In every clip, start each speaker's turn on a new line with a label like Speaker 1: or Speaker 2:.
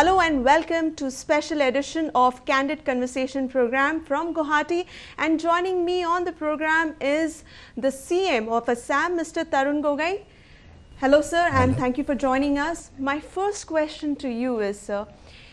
Speaker 1: Hello and welcome to special edition of Candid Conversation program from Guwahati, and joining me on the program is the CM of Assam, Mr. Tarun Gogoi. Hello sir. Hello. And thank you for joining us. My first question to you is, sir,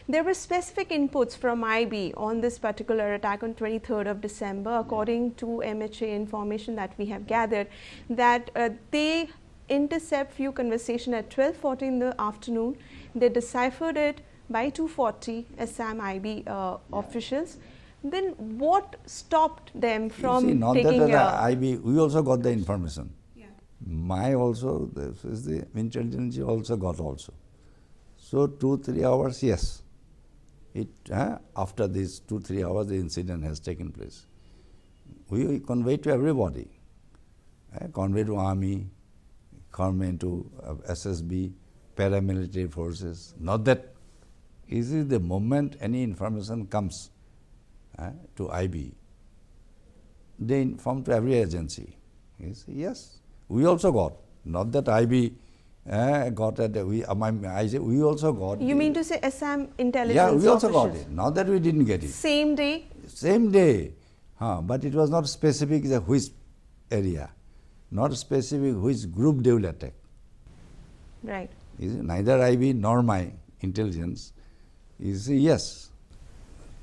Speaker 1: there were specific inputs from IB on this particular attack on 23rd of December, according to MHA information that we have gathered, that they intercept few conversation at 12:40 in the afternoon. They deciphered it by 2:40 Assam IB officials. Then what stopped them from taking
Speaker 2: IB? We also got the information. Yeah. My also, this is the intelligence also got also. So 2-3 hours, yes. After these 2-3 hours, the incident has taken place. We convey to everybody, convey to army, convey to SSB, paramilitary forces. Not that easy. The moment any information comes to IB, they inform to every agency. Yes, we also got. Not that IB got it. We also got.
Speaker 1: You mean to say Assam intelligence?
Speaker 2: Yeah, we also
Speaker 1: officials
Speaker 2: got it. Not that we didn't get it.
Speaker 1: Same day?
Speaker 2: Same day. But it was not specific which area, not specific which group they will attack.
Speaker 1: Right.
Speaker 2: Neither IB nor my intelligence is yes,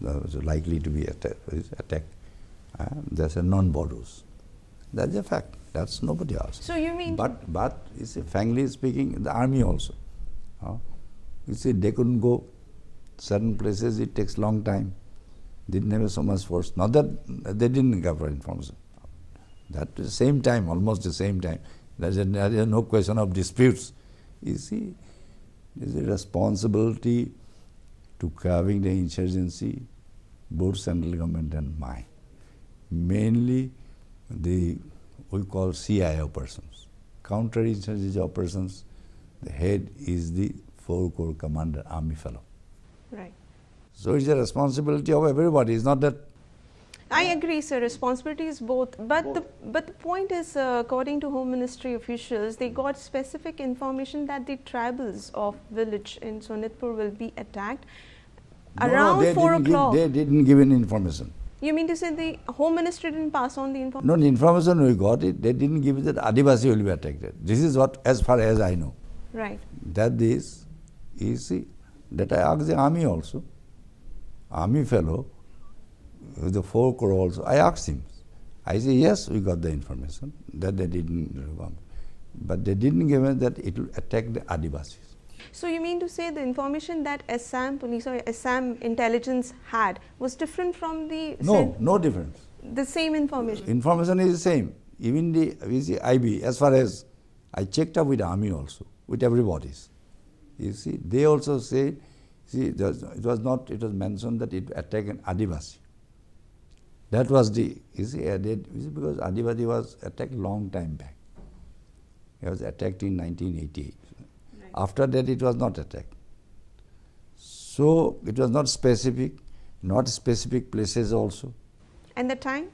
Speaker 2: likely to be attacked. There's a non-Bodos. That's a fact. That's nobody else.
Speaker 1: So you mean?
Speaker 2: But you see, frankly speaking, the army also. You see, they couldn't go certain places. It takes long time. Didn't have so much force. Not that they didn't gather information. That the same time, almost the same time. There is no question of disputes. You see, there's a responsibility to curbing the insurgency, both central government and mine. Mainly we call CIO persons, counter-insurgency operations. The head is the 4 Corps commander, army fellow.
Speaker 1: Right.
Speaker 2: So it's a responsibility of everybody. It's not that.
Speaker 1: I agree, sir. Responsibility is both. But the point is, according to Home Ministry officials, they got specific information that the tribals of village in Sonitpur will be attacked around 4 o'clock.
Speaker 2: They didn't give any information.
Speaker 1: You mean to say the Home Ministry didn't pass on the information?
Speaker 2: No, the information we got it. They didn't give it that Adivasi will be attacked. This is what, as far as I know.
Speaker 1: Right.
Speaker 2: That is, you see, that I asked the army also, army fellow, the 4 Corps also. I asked him. I say, yes, we got the information that they didn't, but they didn't give us that it will attack the Adivasis.
Speaker 1: So you mean to say the information that Assam police or Assam intelligence had was different from the...
Speaker 2: No difference.
Speaker 1: The same information?
Speaker 2: Information is the same. Even the IB, as far as I checked up with army also, with everybody's. You see, they also say, see, it was mentioned that it attacked an Adivasi. That was the, you see, because Adivasi was attacked long time back. It was attacked in 1988. Right. After that, it was not attacked. So, it was not specific places also.
Speaker 1: And the time?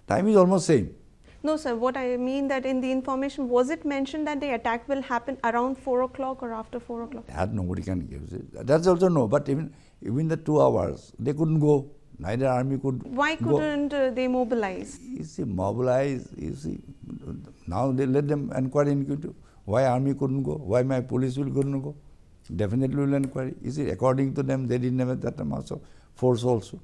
Speaker 2: Time is almost same.
Speaker 1: No, sir. What I mean that in the information, was it mentioned that the attack will happen around 4 o'clock or after 4 o'clock?
Speaker 2: That nobody can give it. That's also no. But even the 2 hours, they couldn't go. Neither army could.
Speaker 1: Why couldn't they mobilize?
Speaker 2: You see, mobilize. You see, now they let them inquire into why army couldn't go, why my police couldn't go. Definitely will inquire. You see, according to them, they didn't have that amount of force also.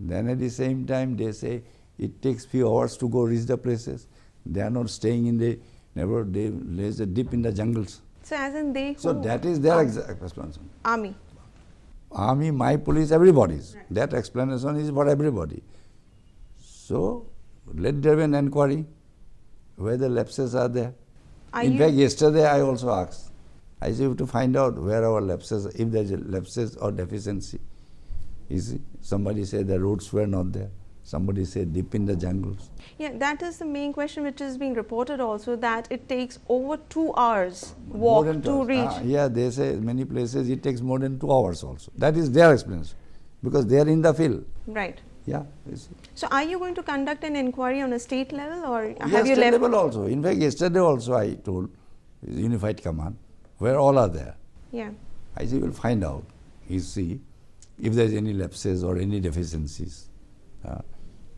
Speaker 2: Then at the same time, they say it takes few hours to go reach the places. They are not staying in they lay deep in the jungles.
Speaker 1: So as in they.
Speaker 2: So that is their exact responsibility.
Speaker 1: Army.
Speaker 2: Army, my police, everybody's. Right. That explanation is for everybody. So, let there be an inquiry where the lapses are there. In fact, yesterday I also asked. I said to find out where our lapses, if there is a lapses or deficiency. You see, somebody said the roads were not there. Somebody said deep in the jungles.
Speaker 1: Yeah, that is the main question which is being reported also, that it takes over 2 hours walk to reach.
Speaker 2: Yeah, they say many places it takes more than 2 hours also. That is their explanation, because they are in the field.
Speaker 1: Right.
Speaker 2: Yeah.
Speaker 1: So are you going to conduct an inquiry on a state level, or
Speaker 2: yes,
Speaker 1: have you
Speaker 2: state
Speaker 1: left?
Speaker 2: level also. In fact, yesterday also I told Unified Command, where all are there.
Speaker 1: Yeah.
Speaker 2: I say we'll find out. You see, if there is any lapses or any deficiencies,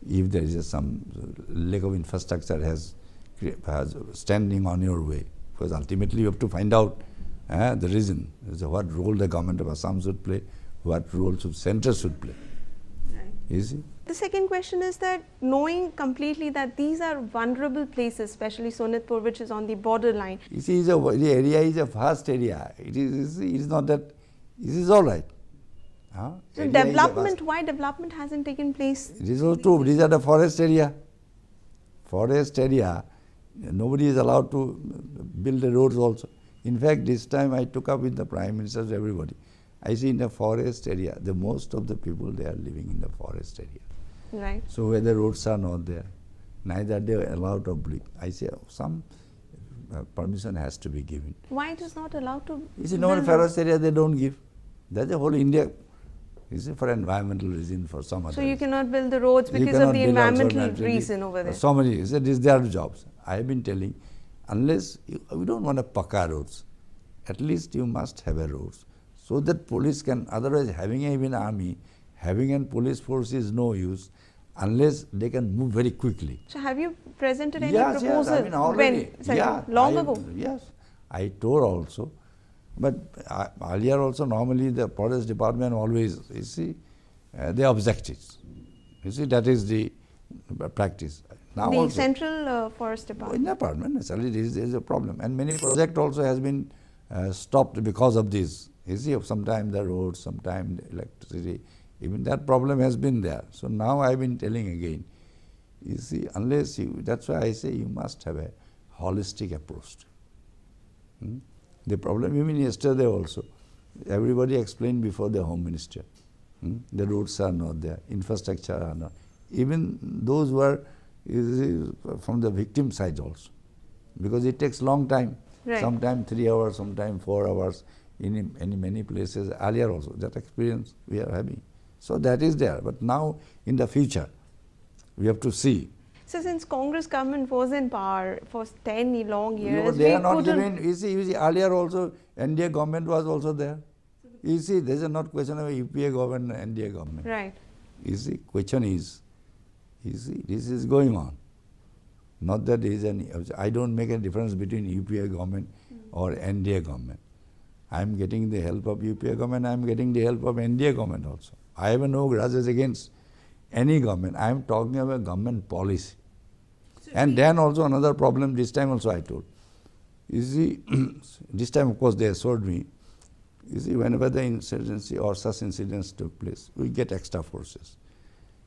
Speaker 2: if there is some lack of infrastructure has standing on your way, because ultimately you have to find out the reason, what role the government of Assam should play, what role should centre should play.
Speaker 1: Right.
Speaker 2: You see?
Speaker 1: The second question is that knowing completely that these are vulnerable places, especially Sonitpur, which is on the borderline.
Speaker 2: You see, the area is a vast area. It is not that, it is all right.
Speaker 1: So development, why development hasn't taken place?
Speaker 2: It is also true. These are the forest area. Forest area, nobody is allowed to build the roads also. In fact, this time I took up with the Prime Minister, everybody. I see in the forest area, the most of the people, they are living in the forest area.
Speaker 1: Right.
Speaker 2: So where the roads are not there, neither they are allowed to build. I say some permission has to be given.
Speaker 1: Why it is not allowed to?
Speaker 2: You see, no forest area they don't give. That's the whole India. You see, for environmental reason, for some other.
Speaker 1: So you cannot build the roads because of the environmental reason over there.
Speaker 2: So many, this is their jobs. I have been telling, unless we don't want a pakka roads, at least you must have a roads, so that police can. Otherwise, having even army, having a police force is no use, unless they can move very quickly.
Speaker 1: So have you presented any
Speaker 2: Yes,
Speaker 1: proposal?
Speaker 2: I mean already.
Speaker 1: When? Long ago?
Speaker 2: Yes, I told also. But earlier also, normally the forest department always, you see, they object it. You see, that is the practice. Now
Speaker 1: the
Speaker 2: also,
Speaker 1: central forest department?
Speaker 2: in the department, necessarily there is a problem. And many projects also has been stopped because of this. You see, sometimes the roads, sometimes the electricity, even that problem has been there. So now I have been telling again, you see, unless you, that's why I say you must have a holistic approach. The problem, even yesterday also, everybody explained before the Home Minister. The roads are not there, infrastructure are not. Even those who are from the victim side also. Because it takes long time.
Speaker 1: Right.
Speaker 2: Sometimes 3 hours, sometimes 4 hours in many places. Earlier also, that experience we are having. So that is there. But now in the future, we have to see.
Speaker 1: So since Congress government was in power for 10 long years,
Speaker 2: they are not given, you see, earlier also NDA government was also there. You see, there is not question of UPA government and NDA government.
Speaker 1: Right.
Speaker 2: You see, question is, you see, this is going on. Not that there is any, I don't make a difference between UPA government or NDA government. I am getting the help of UPA government, I am getting the help of NDA government also. I have no grudges against any government. I am talking about government policy. And then also another problem, this time also I told. You see, this time of course they assured me, you see, whenever the insurgency or such incidents took place, we get extra forces.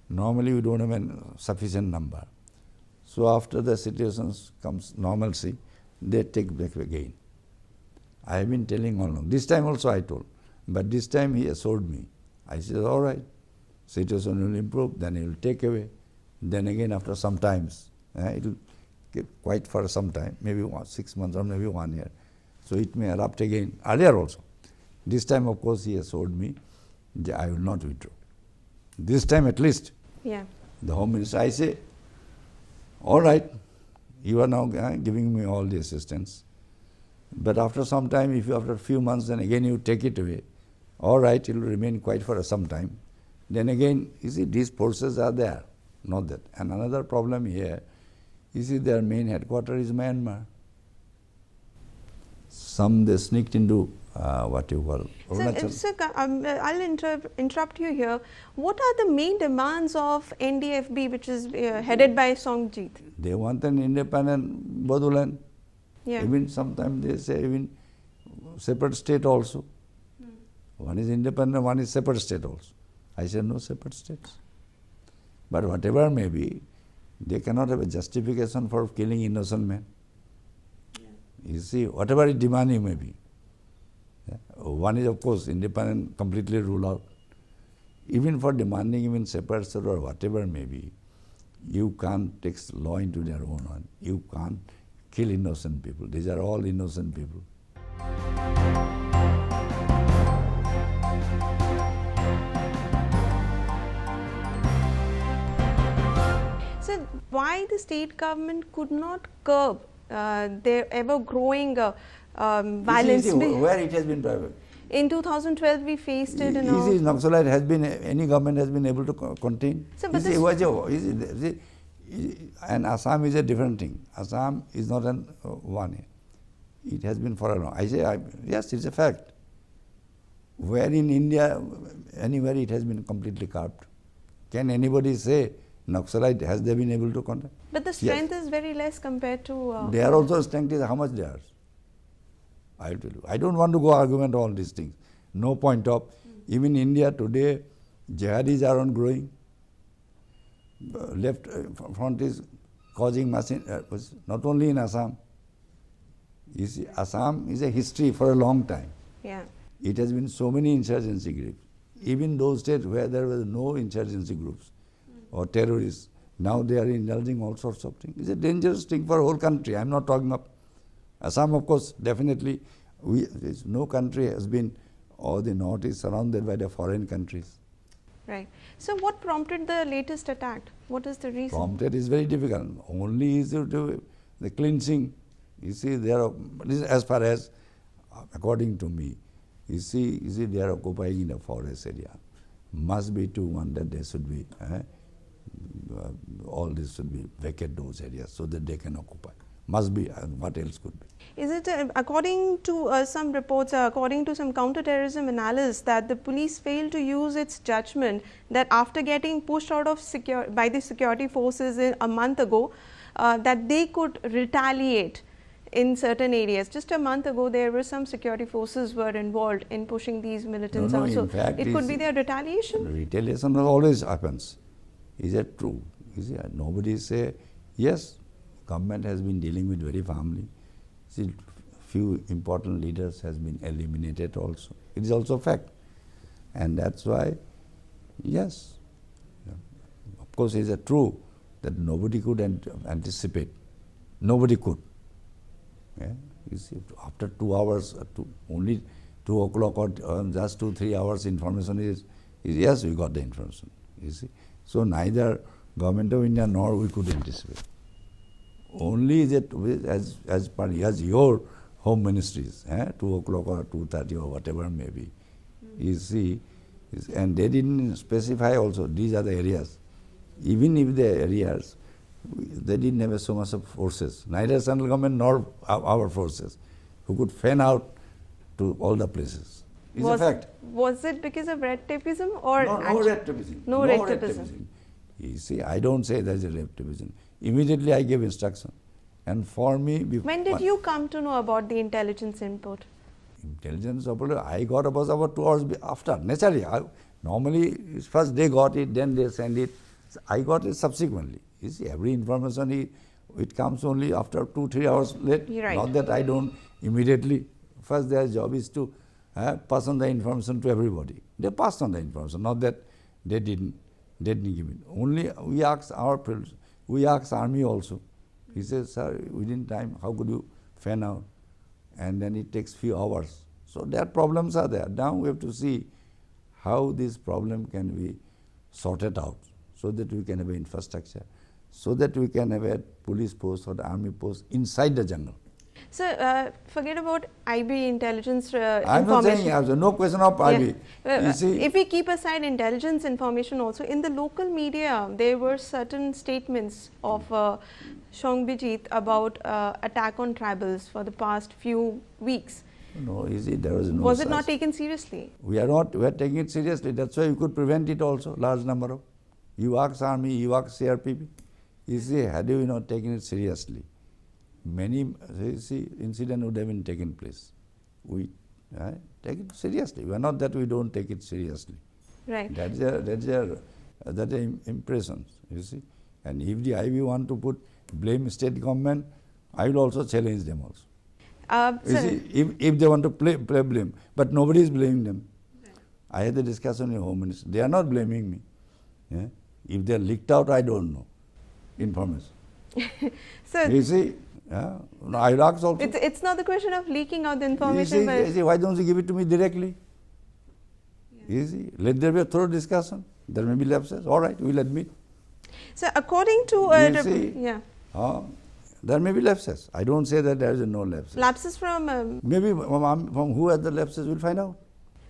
Speaker 2: Normally we don't have a sufficient number. So after the situation comes normalcy, they take back again. I have been telling all along. This time also I told. But this time he assured me. I said, all right, situation will improve, then he will take away. Then again after some times, it will keep quiet for some time, maybe 6 months or maybe 1 year. So it may erupt again, earlier also. This time of course he assured me that I will not withdraw. This time at least, the Home Minister, I say, all right, you are now giving me all the assistance. But after some time, if you after a few months, then again you take it away, all right, it will remain quiet for some time. Then again, you see, these forces are there, not that. And another problem here, you see, their main headquarters is Myanmar. Some they sneaked into what you call Arunachal.
Speaker 1: Sir, I'll interrupt you here. What are the main demands of NDFB, which is headed by Songjit?
Speaker 2: They want an independent Bodoland.
Speaker 1: Yeah.
Speaker 2: Even sometimes they say even separate state also. One is independent, one is separate state also. I said no separate states. But whatever may be, they cannot have a justification for killing innocent men. You see, whatever demand may be. One is of course independent, completely rule out. Even for demanding even separate state or whatever may be, you can't take law into their own hand. You can't kill innocent people. These are all innocent people.
Speaker 1: So why the state government could not curb their ever-growing violence?
Speaker 2: Where it has been private?
Speaker 1: In 2012, we faced it.
Speaker 2: Easy, Naxalite has been, any government has been able to contain.
Speaker 1: So, but
Speaker 2: and Assam is a different thing. Assam is not an one. It has been for a long. Yes, it's a fact. Where in India, anywhere it has been completely carved. Can anybody say Naxalite has they been able to contain?
Speaker 1: But the strength is very less compared to.
Speaker 2: Their also strength is how much they are. I will tell you. I don't want to go argument all these things. No point of. Even India today, jihadis are on growing. Left front is causing massive, not only in Assam. You see, Assam is a history for a long time.
Speaker 1: Yeah.
Speaker 2: It has been so many insurgency groups. Even those states where there were no insurgency groups or terrorists, now they are indulging all sorts of things. It's a dangerous thing for a whole country. I'm not talking of Assam, of course, definitely. No country has been, or the north is surrounded by the foreign countries.
Speaker 1: Right. So, what prompted the latest attack? What is the reason?
Speaker 2: Prompted is very difficult. Only is the cleansing. You see, as far as, according to me, you see, they are occupying in the forest area. Must be to one that there should be, all this should be vacate those areas so that they can occupy. Must be, what else could be?
Speaker 1: Is it, according to some reports, according to some counterterrorism analysts, that the police failed to use its judgment that after getting pushed out of by the security forces a month ago, that they could retaliate in certain areas. Just a month ago, there were some security forces were involved in pushing these militants out. So, it could be their retaliation?
Speaker 2: Retaliation always happens. Is that true? You see, nobody say, yes, government has been dealing with very firmly. See, few important leaders has been eliminated also. It is also a fact. And that's why, yes, of course, it is true that nobody could anticipate. Nobody could. Yeah? You see, after 2 hours, only 2 o'clock or just 2-3 hours information is yes, we got the information. You see. So neither Government of India nor we could anticipate. Only that as your home ministries, 2 o'clock or 2:30 or whatever may be, you see, and they didn't specify also these are the areas. Even if the areas, they didn't have so much of forces, neither central government nor our forces, who could fan out to all the places. It's a fact.
Speaker 1: Was it because of red tapeism or
Speaker 2: no red tapeism?
Speaker 1: No red tapeism.
Speaker 2: You see, I don't say there is a red tapeism. Immediately I gave instruction. And for me...
Speaker 1: When did you come to know about the intelligence input?
Speaker 2: Intelligence input, I got about 2 hours after. Naturally, normally first they got it, then they send it. I got it subsequently. You see, every information, it comes only after 2-3 hours late.
Speaker 1: Right.
Speaker 2: Not that I don't immediately. First their job is to pass on the information to everybody. They passed on the information, not that they didn't give it. Only we asked army also. He says, sir, within time, how could you fan out? And then it takes few hours. So their problems are there. Now we have to see how this problem can be sorted out so that we can have an infrastructure, so that we can have a police post or the army post inside the jungle.
Speaker 1: So, forget about IB intelligence
Speaker 2: I'm not saying, no question of IB. You see,
Speaker 1: if we keep aside intelligence information also, in the local media, there were certain statements of Shongbijit about attack on tribals for the past few weeks.
Speaker 2: No, you see, there was no
Speaker 1: Was it not taken seriously?
Speaker 2: We are taking it seriously. That's why you could prevent it also, large number of. You ask army, you ask CRPP. You see, had you not taken it seriously, many incident would have been taken place. We take it seriously. We are not that we don't take it seriously.
Speaker 1: Right.
Speaker 2: That's their impressions, you see. And if the IB want to blame state government, I will also challenge them also. You see, if they want to play blame, but nobody is blaming them. Right. I had the discussion with Home Minister. They are not blaming me. Yeah? If they are leaked out, I don't know information.
Speaker 1: So
Speaker 2: you see, Iraq's also.
Speaker 1: It's not the question of leaking out the information.
Speaker 2: You see, why don't you give it to me directly? Yeah. You see, let there be a thorough discussion. There may be lapses. All right, we'll admit.
Speaker 1: So according to
Speaker 2: there may be lapses. I don't say that there is no lapses.
Speaker 1: Lapses from
Speaker 2: maybe from who has the lapses, we'll find out.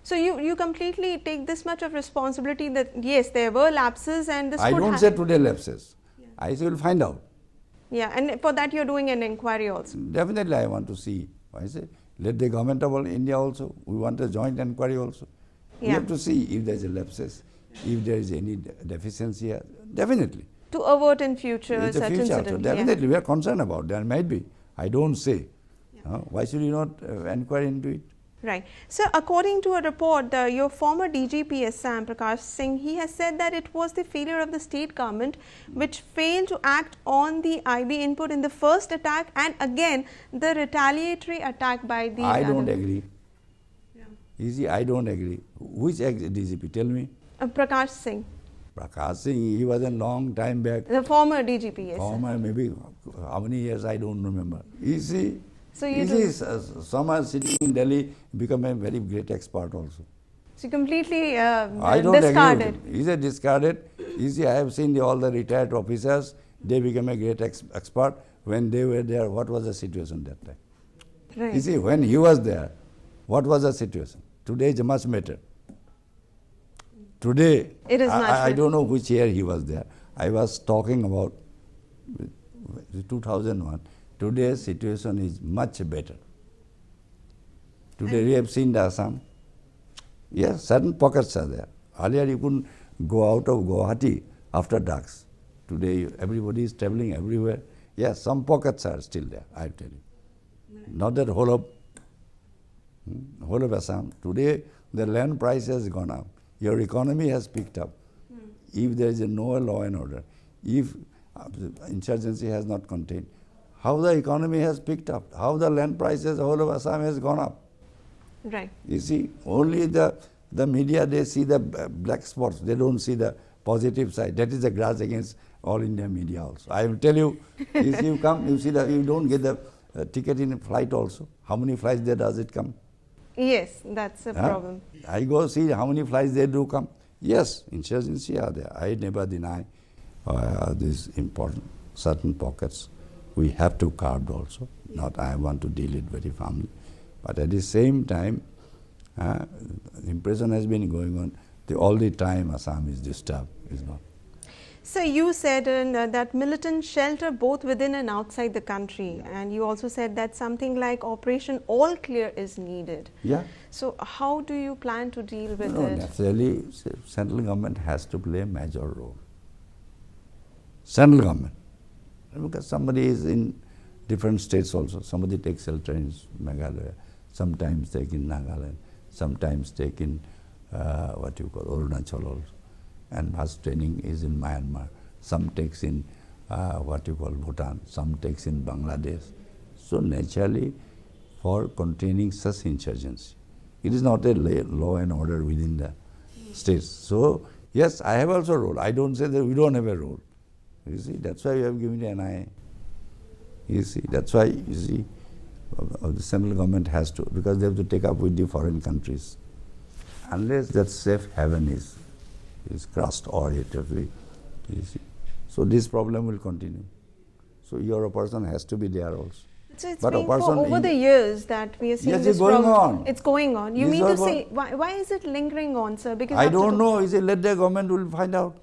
Speaker 1: So you completely take this much of responsibility that yes, there were lapses and this
Speaker 2: I
Speaker 1: could
Speaker 2: don't say today lapses. I say we'll find out.
Speaker 1: Yeah, and for that you're doing an inquiry also.
Speaker 2: Definitely I want to see. I say, let the government of India also, we want a joint inquiry also. We have to see if there is a lapses, if there is any deficiency here. Definitely.
Speaker 1: To avert in future
Speaker 2: It's a
Speaker 1: such
Speaker 2: future.
Speaker 1: incident.
Speaker 2: So definitely we are concerned about. There might be. I don't say. Why should you not inquire into it?
Speaker 1: Right. So, according to a report, your former DGP Assam, Prakash Singh, he has said that it was the failure of the state government which failed to act on the IB input in the first attack and again the retaliatory attack by the
Speaker 2: I don't agree. Easy, I don't agree. Which DGP? Tell me.
Speaker 1: Prakash Singh.
Speaker 2: Prakash Singh, he was a long time back.
Speaker 1: The former DGP, yes.
Speaker 2: Former, maybe how many years, I don't remember. You see,
Speaker 1: so you
Speaker 2: some are sitting in Delhi, become a very great expert also.
Speaker 1: So completely
Speaker 2: I don't
Speaker 1: discarded.
Speaker 2: Agree with him. He's a discarded. You see, I have seen all the retired officers, they became a great expert. When they were there, what was the situation that time?
Speaker 1: Right.
Speaker 2: You see, when he was there, what was the situation? Today is much better. Today,
Speaker 1: it is
Speaker 2: I don't know which year he was there. I was talking about 2001. Today's situation is much better. Today we have seen the Assam. Yes, certain pockets are there. Earlier you couldn't go out of Guwahati after darks. Today everybody is traveling everywhere. Yes, some pockets are still there, I tell you. Not that whole of Assam. Today the land price has gone up. Your economy has picked up. If there is no law and order, if insurgency has not contained, how the economy has picked up, how the land prices whole of Assam has gone up.
Speaker 1: Right.
Speaker 2: You see, only the media, they see the black spots, they don't see the positive side. That is the grudge against all India media also. I will tell you, if you come, you see that you don't get the ticket in a flight also. How many flights there does it come?
Speaker 1: Yes, that's a problem.
Speaker 2: I go see how many flights they do come. Yes, insurgency are there. I never deny these important certain pockets. We have to carve also. Not I want to deal it very firmly. But at the same time, impression has been going on. All the time Assam is disturbed, is not.
Speaker 1: So you said that militant shelter both within and outside the country, and you also said that something like Operation All Clear is needed.
Speaker 2: Yeah.
Speaker 1: So how do you plan to deal with it?
Speaker 2: Naturally, central government has to play a major role. Central government. Because somebody is in different states also. Somebody takes shelter in Meghalaya, sometimes take in Nagaland, sometimes take in Arunachal also. And first training is in Myanmar. Some takes in Bhutan, some takes in Bangladesh. So naturally, for containing such insurgency, it is not a law and order within the states. So yes, I have also a role. I don't say that we don't have a role. You see, that's why we have given an NIA. You see, that's why, you see, the central government has to, because they have to take up with the foreign countries. Unless that safe haven is crossed or it has to be, you see. So this problem will continue. So your person has to be there also.
Speaker 1: So it's been for over the years that we are seeing
Speaker 2: yes,
Speaker 1: this
Speaker 2: problem.
Speaker 1: On. It's going on. You mean to say, why is it lingering on, sir? Because
Speaker 2: I don't know. You say, let the government will find out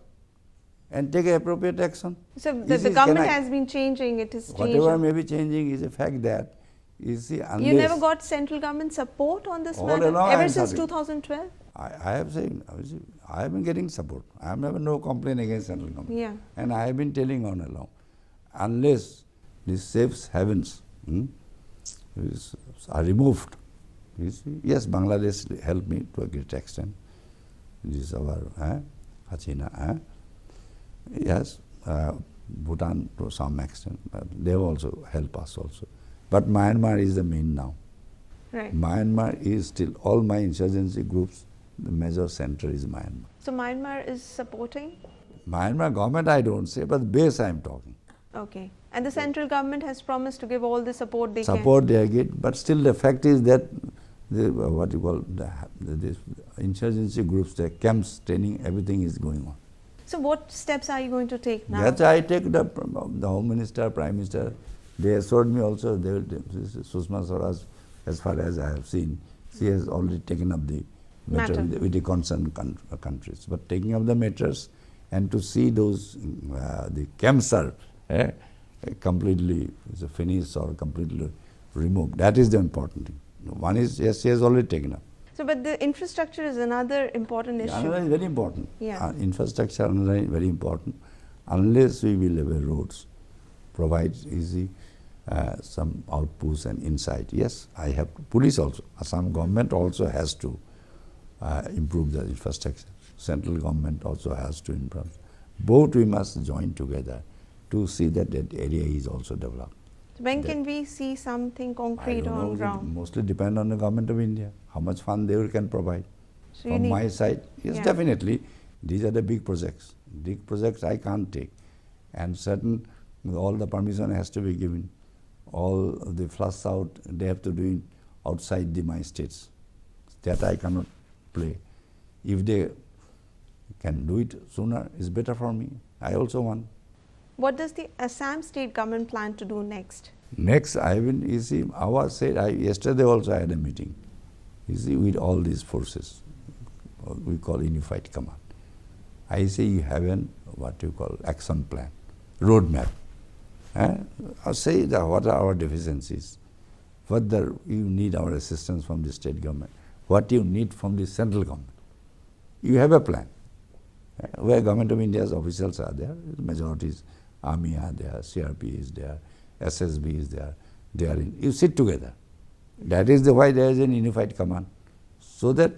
Speaker 2: and take appropriate action.
Speaker 1: So the government has been changing, it is changing.
Speaker 2: Whatever may be changing is a fact that, you see, unless...
Speaker 1: You never got central government support on this matter ever since 2012?
Speaker 2: I have said, I have been getting support. I have never no complaint against central government.
Speaker 1: Yeah.
Speaker 2: And I have been telling on along, unless these safe havens are removed, you see, yes, Bangladesh helped me to a great extent. This is our Hachina. Yes, Bhutan to some extent, but they also help us also. But Myanmar is the main now.
Speaker 1: Right.
Speaker 2: Myanmar is still, all my insurgency groups, the major center is Myanmar.
Speaker 1: So Myanmar is supporting?
Speaker 2: Myanmar government I don't say, but base I am talking.
Speaker 1: Okay. And the central government has promised to give all the support they
Speaker 2: can? Support they get, but still the fact is that the insurgency groups, the camps, training, everything is going on.
Speaker 1: So what steps are you going to take now?
Speaker 2: That I take the Home Minister, Prime Minister, they assured me also, Sushma Swaraj, as far as I have seen, she has already taken up the
Speaker 1: Matter.
Speaker 2: with the concerned countries. But taking up the matters and to see those, the camps are completely finished or completely removed, that is the important thing. One is, yes, he has already taken up.
Speaker 1: So, but the infrastructure is another important issue.
Speaker 2: Another is very important.
Speaker 1: Yeah.
Speaker 2: Infrastructure another is very important. Unless we will have a roads, provide easy some outposts and insight. Yes, I have police also. Assam government also has to improve the infrastructure. Central government also has to improve. Both we must join together to see that that area is also developed.
Speaker 1: When can we see something concrete on ground?
Speaker 2: Mostly depend on the government of India, how much fund they can provide.
Speaker 1: So
Speaker 2: From my side, yes,
Speaker 1: Yeah.
Speaker 2: definitely. These are the big projects. Big projects I can't take. And certain, all the permission has to be given. All the flush out, they have to do it outside my states. That I cannot play. If they can do it sooner, it's better for me. I also want.
Speaker 1: What does the Assam state government plan to do next?
Speaker 2: Next, I will, you see, yesterday also I had a meeting, you see, with all these forces, we call unified command. I say you have what you call action plan, roadmap. I say that what are our deficiencies, whether you need our assistance from the state government, what you need from the central government. You have a plan, where Government of India's officials are there, majorities, Army are there, CRP is there, SSB is there, they are in. You sit together. That is why there is an unified command. So that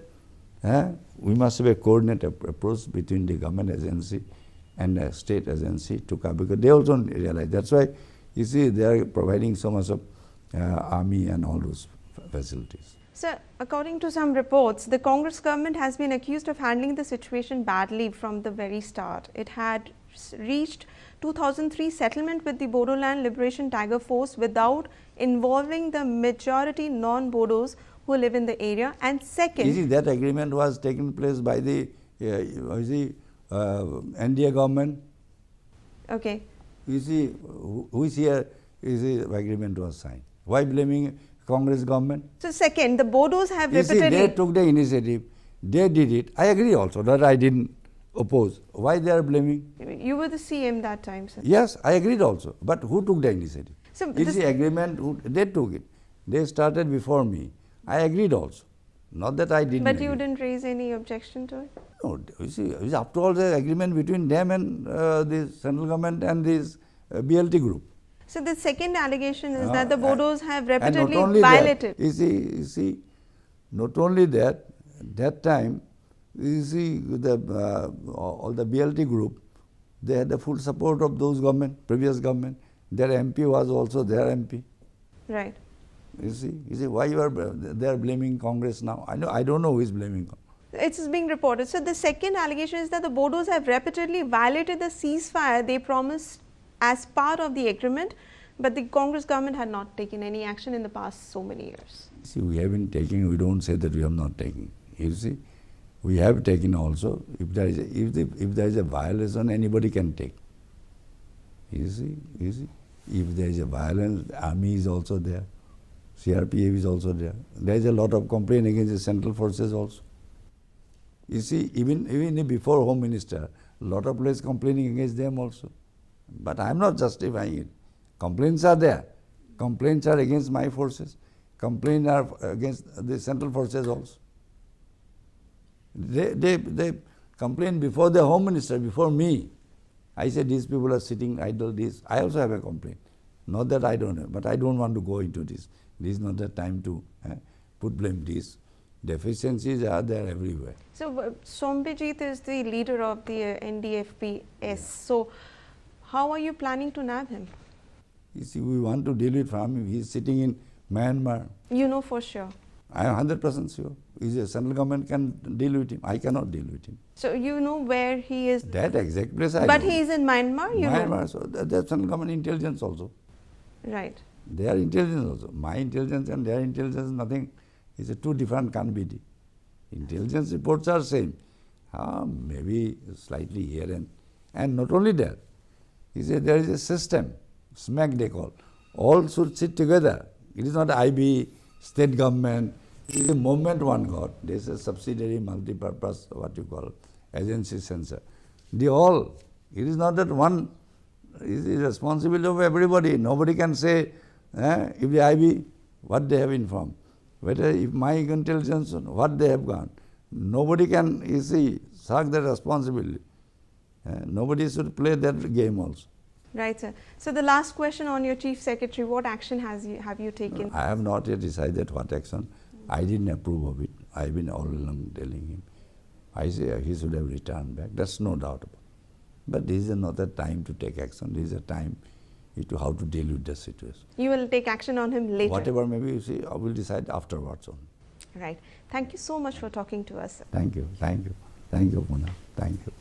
Speaker 2: we must have a coordinated approach between the government agency and the state agency to come, because they also realize. That's why you see they are providing so much of army and all those facilities.
Speaker 1: Sir, according to some reports, the Congress government has been accused of handling the situation badly from the very start. It had reached 2003 settlement with the Bodoland Liberation Tiger Force without involving the majority non-Bodos who live in the area. And second,
Speaker 2: you see, that agreement was taken place by the NDA government.
Speaker 1: Okay.
Speaker 2: You see, who is here? You see, the agreement was signed. Why blaming Congress government?
Speaker 1: So second, the Bodos have
Speaker 2: You see,
Speaker 1: repeatedly...
Speaker 2: they took the initiative. They did it. I agree also that I didn't oppose. Why they are blaming?
Speaker 1: You were the CM that time, sir.
Speaker 2: Yes, I agreed also. But who took the initiative?
Speaker 1: So
Speaker 2: It's the agreement, they took it. They started before me. I agreed also. Not that I didn't.
Speaker 1: But
Speaker 2: agree.
Speaker 1: you didn't raise any objection to it?
Speaker 2: No, you see, after all the agreement between them and the central government and this BLT group.
Speaker 1: So the second allegation is that the Bodos have
Speaker 2: And
Speaker 1: repeatedly
Speaker 2: not only
Speaker 1: violated.
Speaker 2: that, you see, not only that, that time, you see, all the BLT group, they had the full support of those government, previous government. Their MP was also their MP.
Speaker 1: Right.
Speaker 2: You see, why they are blaming Congress now? I don't know who is blaming Congress.
Speaker 1: It's being reported. So the second allegation is that the Bodos have repeatedly violated the ceasefire they promised as part of the agreement, but the Congress government had not taken any action in the past so many years.
Speaker 2: See, we have been taking, we don't say that we have not taken. You see, we have taken also. If there is a violation, anybody can take. You see, if there is a violence, the army is also there, CRPF is also there. There is a lot of complaint against the central forces also. You see, even before Home Minister, a lot of players complaining against them also. But I am not justifying it. Complaints are there. Complaints are against my forces. Complaints are against the central forces also. They complained before the Home Minister, before me. I said these people are sitting idle. I also have a complaint. Not that I don't have, but I don't want to go into this. This is not the time to put blame. These deficiencies are there everywhere.
Speaker 1: So Sombijit is the leader of the NDFPS. Yeah. So how are you planning to nab him?
Speaker 2: You see, we want to deal with him. He is sitting in Myanmar.
Speaker 1: You know for sure.
Speaker 2: I am 100% sure. The central government can deal with him. I cannot deal with him.
Speaker 1: So you know where he is?
Speaker 2: That exact place I know.
Speaker 1: But he is in Myanmar, you know?
Speaker 2: Myanmar, so that's central government intelligence also.
Speaker 1: Right.
Speaker 2: They are intelligence also. My intelligence and their intelligence is nothing. It's two different can't be. Intelligence reports are same. Maybe slightly here and not only that. He said there is a system, SMAC they call. All should sit together. It is not IB, state government, The moment one got, there is a subsidiary multi-purpose, what you call, agency censor. They all, it is not that one is the responsibility of everybody. Nobody can say, if the IB, what they have informed, whether if my intelligence, what they have gone. Nobody can, you see, shirk that responsibility. Nobody should play that game also.
Speaker 1: Right, sir. So the last question on your Chief Secretary, what action have you taken?
Speaker 2: I have not yet decided what action. I didn't approve of it. I've been all along telling him. I say he should have returned back. That's no doubt about it. But this is another time to take action. This is a time to how to deal with the situation.
Speaker 1: You will take action on him later?
Speaker 2: Whatever maybe, you see, I will decide afterwards on.
Speaker 1: Right. Thank you so much for talking to us, sir.
Speaker 2: Thank you. Thank you. Thank you, Puna. Thank you.